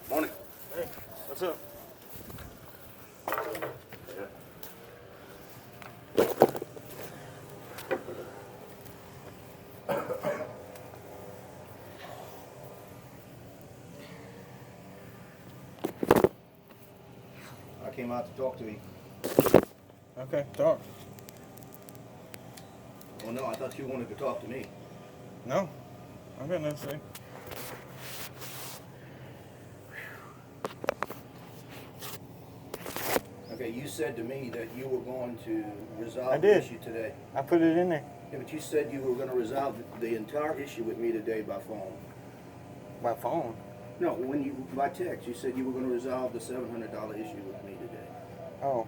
Morning. Hey, what's up? I came out to talk to you. Okay, talk. Well, no, I thought you wanted to talk to me. No, I got nothing to say. Okay, you said to me that you were going to resolve I the did. issue today. I put it in there. Yeah, but you said you were going to resolve the entire issue with me today by phone. By phone. No, by text, you said you were going to resolve the $700 issue with me today. Oh,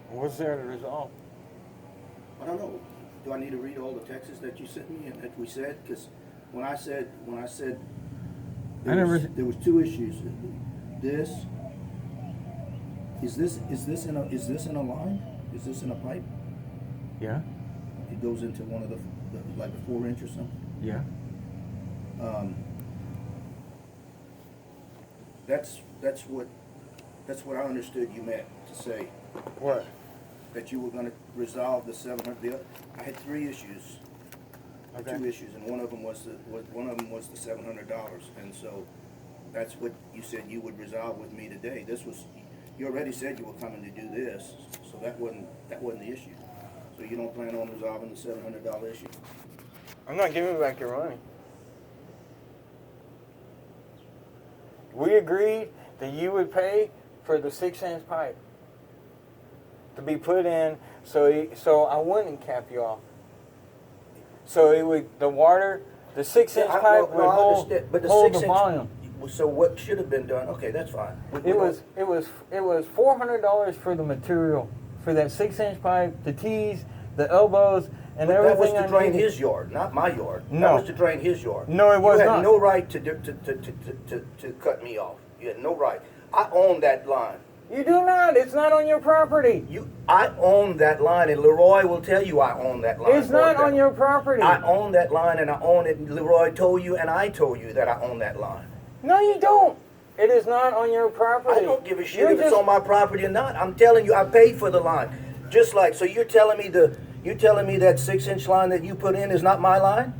what's there to resolve? I don't know. Do I need to read all the texts that you sent me and that we said? Because when I said there was two issues. This is this in a line? Is this in a pipe? Yeah. It goes into one of the like a 4-inch or something. Yeah. That's what I understood you meant to say. What? That you were going to resolve the 700. I had 3 issues. Okay. 2 issues, and one of them was the $700, and so that's what you said you would resolve with me today. You already said you were coming to do this, so that wasn't the issue. So you don't plan on resolving the $700 issue? I'm not giving back your money. We agreed that you would pay for the 6-inch pipe to be put in, so I wouldn't cap you off. So it would the 6-inch pipe would hold the volume. So what should have been done? Okay, that's fine. It was $400 for the material for that 6-inch pipe, the tees, the elbows, and but everything. That was to drain his yard, not my yard. No. That was to drain his yard. No, it was not. You had no right to cut me off. You had no right. I own that line. You do not. It's not on your property. I own that line, and Leroy will tell you I own that line. It's not on your property. I own that line, and I own it. Leroy told you, and I told you that I own that line. No, you don't. It is not on your property. I don't give a shit if it's on my property or not. I'm telling you, I paid for the line. Just like, so you're telling me that 6-inch line that you put in is not my line?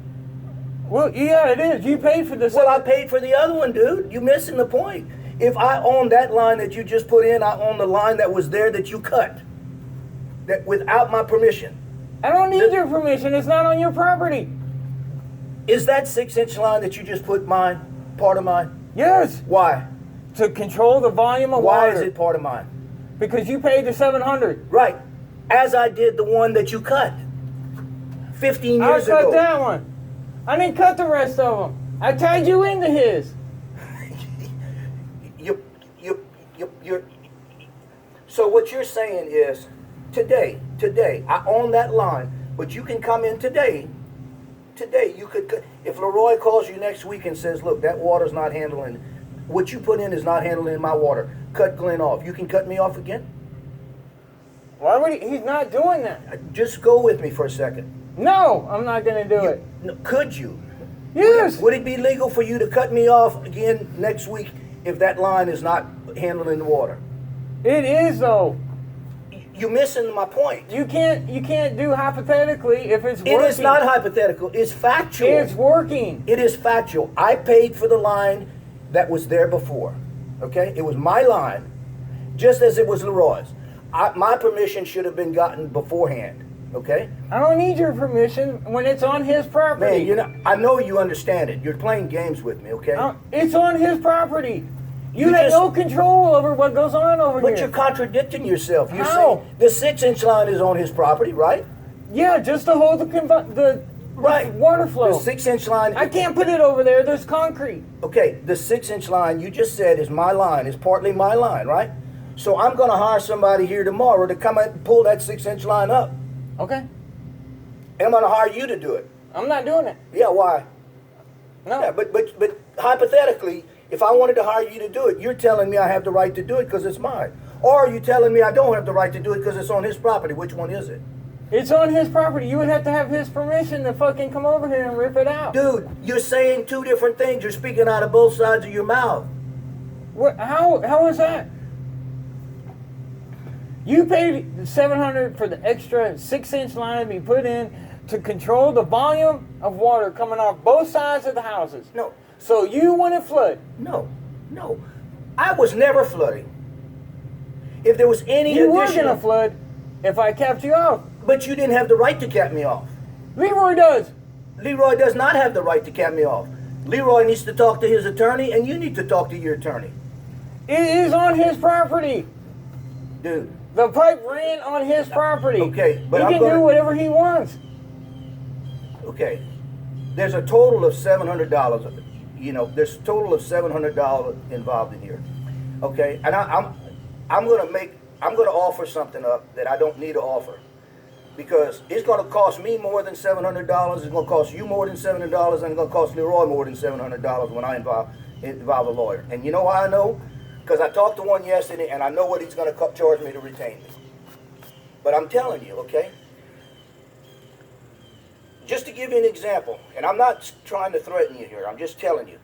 Well, yeah, it is. You paid for this. Well, I paid for the other one, dude. You're missing the point. If I own that line that you just put in, I own the line that was there that you cut. That without my permission. I don't need your permission. It's not on your property. Is that 6-inch line that you just put part of mine? Yes. Why? To control the volume of water. Why is it part of mine? Because you paid the $700. Right. As I did the one that you cut 15 years ago. I cut that one. I didn't cut the rest of them. I tied you into his. So what you're saying is, today, I own that line, but you can come in today, you could, if Leroy calls you next week and says, look, that water's not handling, what you put in is not handling my water, cut Glynn off, you can cut me off again? Why would he's not doing that. Just go with me for a second. No, I'm not going to do it. No, could you? Yes. Would it be legal for you to cut me off again next week if that line is not handling the water? It is, though. You're missing my point. You can't do hypothetically if it's working. It is not hypothetical. It's factual. It's working. It is factual. I paid for the line that was there before. Okay? It was my line, just as it was Leroy's. My permission should have been gotten beforehand. Okay? I don't need your permission when it's on his property. Man, I know you understand it. You're playing games with me, okay? It's on his property. You have no control over what goes on over here. But you're contradicting yourself. You're How? saying the 6-inch line is on his property, right? Yeah, just to hold the water flow. The 6-inch line. I can't put it over there. There's concrete. Okay, the 6-inch line you just said is my line. Is partly my line, right? So I'm going to hire somebody here tomorrow to come and pull that 6-inch line up. Okay. And I'm going to hire you to do it. I'm not doing it. Yeah, why? No. Yeah, but hypothetically, if I wanted to hire you to do it, you're telling me I have the right to do it because it's mine. Or are you telling me I don't have the right to do it because it's on his property? Which one is it? It's on his property. You would have to have his permission to fucking come over here and rip it out. Dude, you're saying two different things. You're speaking out of both sides of your mouth. What? How is that? You paid $700 for the extra 6-inch line to be put in to control the volume of water coming off both sides of the houses. No. So you want to flood? No. I was never flooding. If there was any You were additional... going to flood if I capped you off. But you didn't have the right to cap me off. Leroy does. Leroy does not have the right to cap me off. Leroy needs to talk to his attorney, and you need to talk to your attorney. It is on his property. Dude. The pipe ran on his property. Okay, but he can do whatever he wants. Okay. There's a total of $700. You know, there's a total of $700 involved in here. Okay? And I'm gonna offer something up that I don't need to offer. Because it's going to cost me more than $700. It's going to cost you more than $700, and it's going to cost Leroy more than $700 when I involve a lawyer. And you know why I know? Because I talked to one yesterday, and I know what he's going to charge me to retain me. But I'm telling you, okay? Just to give you an example, and I'm not trying to threaten you here. I'm just telling you.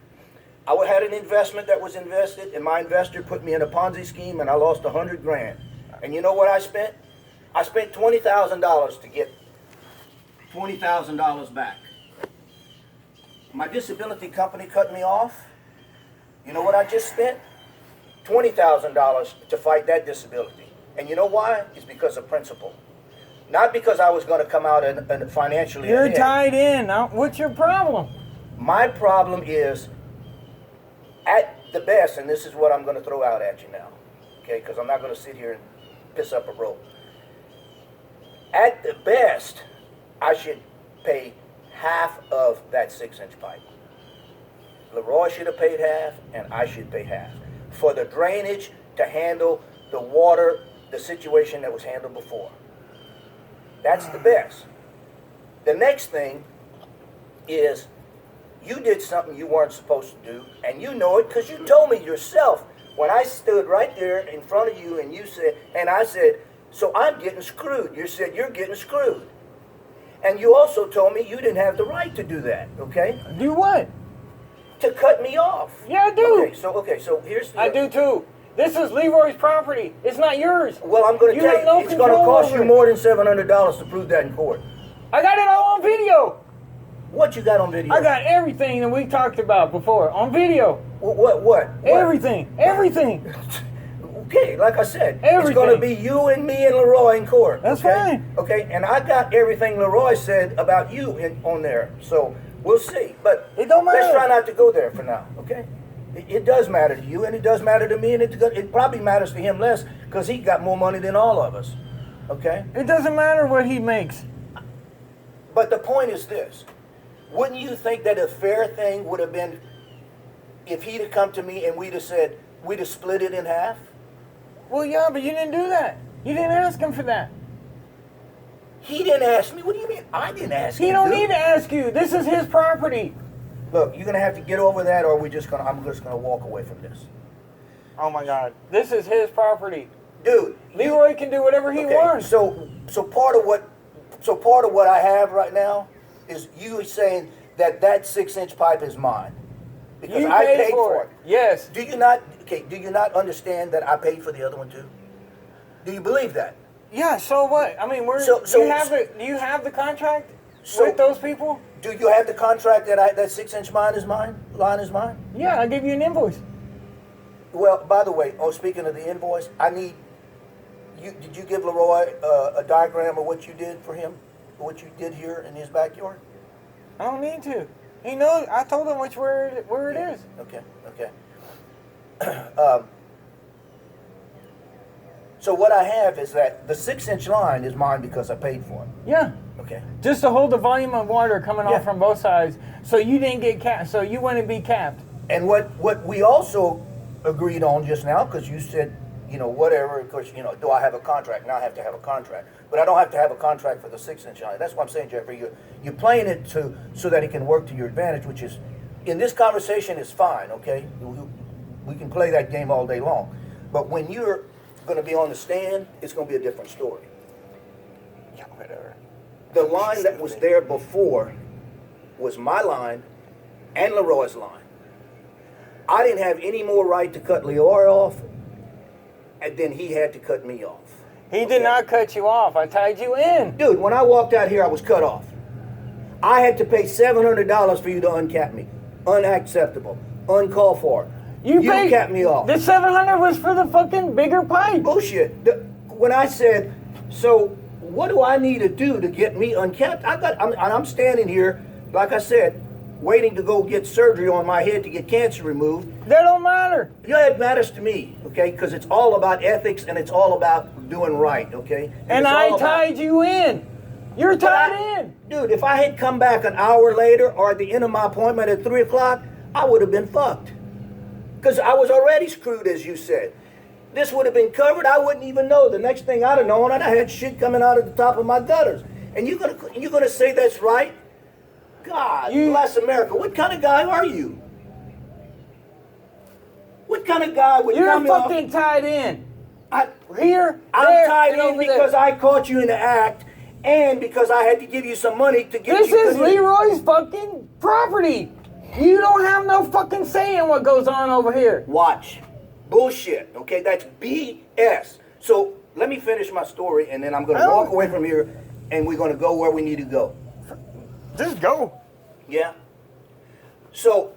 I had an investment that was invested, and my investor put me in a Ponzi scheme, and I lost $100 grand. And you know what I spent? I spent $20,000 to get $20,000 back. My disability company cut me off. You know what I just spent? $20,000 to fight that disability. And you know why? It's because of principle. Not because I was going to come out and financially You're ahead. tied in. What's your problem? My problem is, at the best, and this is what I'm going to throw out at you now, okay, because I'm not going to sit here and piss up a rope. At the best, I should pay half of that 6-inch pipe. Leroy should have paid half, and I should pay half. For the drainage to handle the water, the situation that was handled before. That's the best. The next thing is, you did something you weren't supposed to do, and you know it because you told me yourself when I stood right there in front of you and you said, and I said, so I'm getting screwed. You said, you're getting screwed. And you also told me you didn't have the right to do that, okay? Do what? To cut me off. Yeah, I do. Okay, so here's the... I do too. This is Leroy's property. It's not yours. Well, I'm going to tell you, it's going to cost you more than $700 to prove that in court. I got it all on video. What you got on video? I got everything that we talked about before on video. What? Everything. Okay, like I said, everything. It's going to be you and me and Leroy in court. That's okay? fine. Okay, and I got everything Leroy said about you on there, so we'll see. But it don't matter. Let's try not to go there for now, okay? It does matter to you, and it does matter to me, and it probably matters to him less because he got more money than all of us, okay? It doesn't matter what he makes. But the point is this. Wouldn't you think that a fair thing would have been if he'd have come to me and we'd have split it in half? Well, yeah, but you didn't do that. You didn't ask him for that. He didn't ask me. What do you mean? I didn't ask him. He don't need to ask you. This is his property. Look, you're gonna have to get over that, or I'm just gonna walk away from this. Oh my God, this is his property, dude. Leroy can do whatever he wants. So part of what I have right now is you saying that 6-inch pipe is mine because you I paid for it. Yes. Do you not? Okay. Do you not understand that I paid for the other one too? Do you believe that? Yeah. So what? I mean, do you have the contract with those people? Do you have the contract that 6-inch line is mine? Yeah, I gave you an invoice. Well, by the way, speaking of the invoice, I need you. Did you give Leroy a diagram of what you did for him, what you did here in his backyard? I don't need to. He knows. I told him where it is. Okay. So what I have is that the 6-inch line is mine because I paid for it. Yeah. Okay. Just to hold the volume of water coming off from both sides, so you didn't get capped. So you wouldn't be capped. And what we also agreed on just now, because you said, whatever, because, do I have a contract? Now I have to have a contract. But I don't have to have a contract for the 6-inch line. That's what I'm saying, Jeffrey. You're playing it so that it can work to your advantage, which is, in this conversation, is fine, okay? We can play that game all day long. But when you're going to be on the stand, it's going to be a different story. Yeah, whatever. The line that was there before was my line and Leroy's line. I didn't have any more right to cut Leroy off, and then he had to cut me off. He did not cut you off. I tied you in. Dude, when I walked out here, I was cut off. I had to pay $700 for you to uncap me. Unacceptable. Uncalled for. You capped me off. The $700 was for the fucking bigger pipe. Bullshit. When I said, so what do I need to do to get me uncapped? I'm standing here, like I said, waiting to go get surgery on my head to get cancer removed. That don't matter. Yeah, it matters to me, okay? Because it's all about ethics and it's all about doing right, okay? And I tied you in. You're tied in. Dude, if I had come back an hour later or at the end of my appointment at 3 o'clock, I would have been fucked. Because I was already screwed, as you said. This would have been covered. I wouldn't even know. The next thing I'd have known, I'd have had shit coming out of the top of my gutters. And you're gonna say that's right? God bless America. What kind of guy are you? What kind of guy would You're come off? fucking tied in. I'm and tied in over because there. I caught you in the act, and because I had to give you some money to get This you. is Leroy's fucking property. You don't have no fucking say in what goes on over here. Watch. Bullshit. Okay, that's BS. So let me finish my story, and then I'm going to walk away from here, and we're going to go where we need to go. Just go. Yeah. So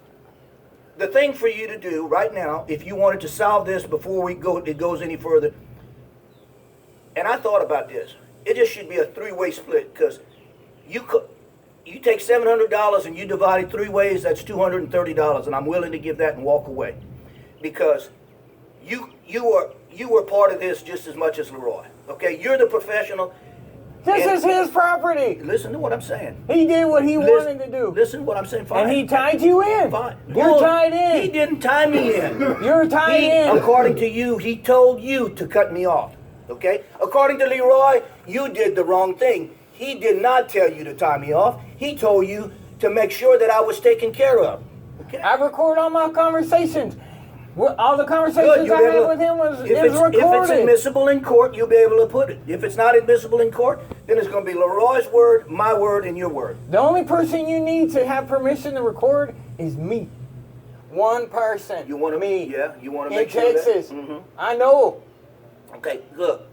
the thing for you to do right now, if you wanted to solve this before it goes any further, and I thought about this, it just should be a 3-way split, because you take $700 and you divide it 3 ways, that's $230, and I'm willing to give that and walk away, because you were part of this just as much as Leroy. Okay, you're the professional. This is his property. Listen to what I'm saying. He did what he wanted to do. Listen to what I'm saying. Fine. And he tied you in. Fine. You're tied in. He didn't tie me in. You're tied in. According to you, he told you to cut me off. Okay? According to Leroy, you did the wrong thing. He did not tell you to tie me off. He told you to make sure that I was taken care of. Okay? I record all my conversations. All the conversations I had with him was recorded. If it's admissible in court, you'll be able to put it. If it's not admissible in court, then it's going to be Leroy's word, my word, and your word. The only person you need to have permission to record is me. One person. You want me? Yeah, you want to make sure in Texas. That? Mm-hmm. I know. Okay, look.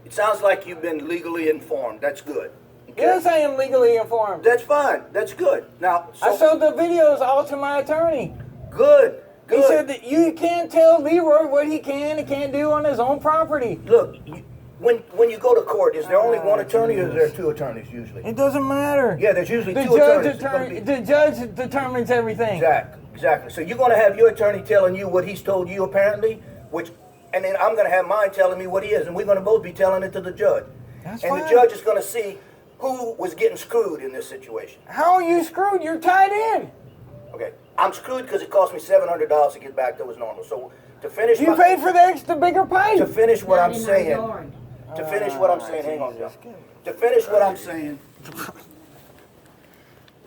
It sounds like you've been legally informed. That's good. Okay? Yes, I am legally informed. That's fine. That's good. Now, I showed the videos all to my attorney. Good. He said that you can't tell Leroy what he can and can't do on his own property. Look, when you go to court, is there only one attorney or is there 2 attorneys usually? It doesn't matter. Yeah, there's usually 2 attorneys. The judge determines everything. Exactly. So you're going to have your attorney telling you what he's told you apparently, and then I'm going to have mine telling me what he is, and we're going to both be telling it to the judge. That's and fine. The judge is going to see who was getting screwed in this situation. How are you screwed? You're tied in. Okay. I'm screwed because it cost me $700 to get back that was normal. So to finish, you paid for the extra bigger pipe. To finish what I'm saying. To finish what I'm saying. Hang on, Joe. To finish what I'm saying.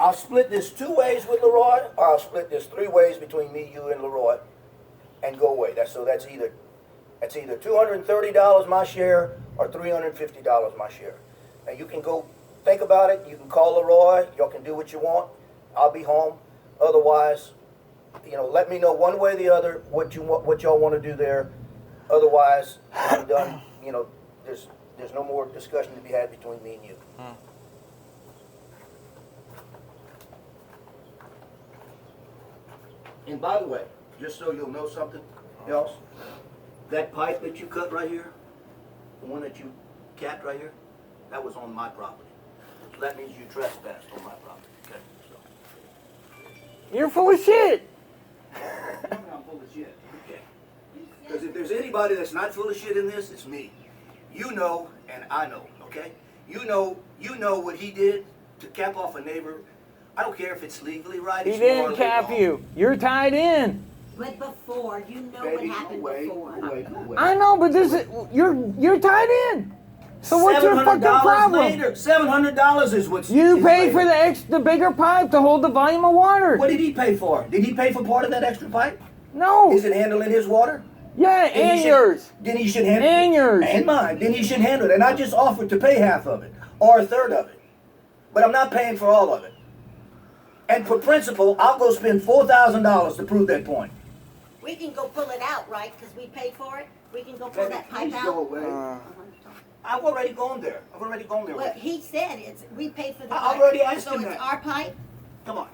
I'll split this 2 ways with Leroy, or I'll split this 3 ways between me, you, and Leroy, and go away. That's either $230 my share or $350 my share. Now you can go think about it. You can call Leroy. Y'all can do what you want. I'll be home. Otherwise, let me know one way or the other what y'all want to do there. Otherwise, I'm done. There's no more discussion to be had between me and you. And by the way, just so you'll know something else, that pipe that you cut right here, the one that you capped right here, that was on my property. So that means you trespassed on my property. Okay. You're full of shit. I'm full of shit. Okay. Because if there's anybody that's not full of shit in this, it's me. You know, and I know. Okay. You know what he did to cap off a neighbor. I don't care if it's legally right. He didn't cap you. You're tied in. But before, you know Baby, what happened go away, before. go away, go away. I know, but this is you're tied in. So what's your fucking $700 problem? later, $700 is what's. You is pay later. for the bigger pipe to hold the volume of water. What did he pay for? Did he pay for part of that extra pipe? No. Is it handling his water? Yeah, Then and he should- yours. Then he should handle it. And yours. And mine. Then he should handle it. And I just offered to pay half of it or a third of it. But I'm not paying for all of it. And for principle, I'll go spend $4,000 to prove that point. We can go pull it out, right? Because we paid for it. We can go pull that pipe Please out. go away. I've already gone there. I've already gone there. Well, with you. he said we paid for the I pipe. already asked so him it's that. our pipe. Come on.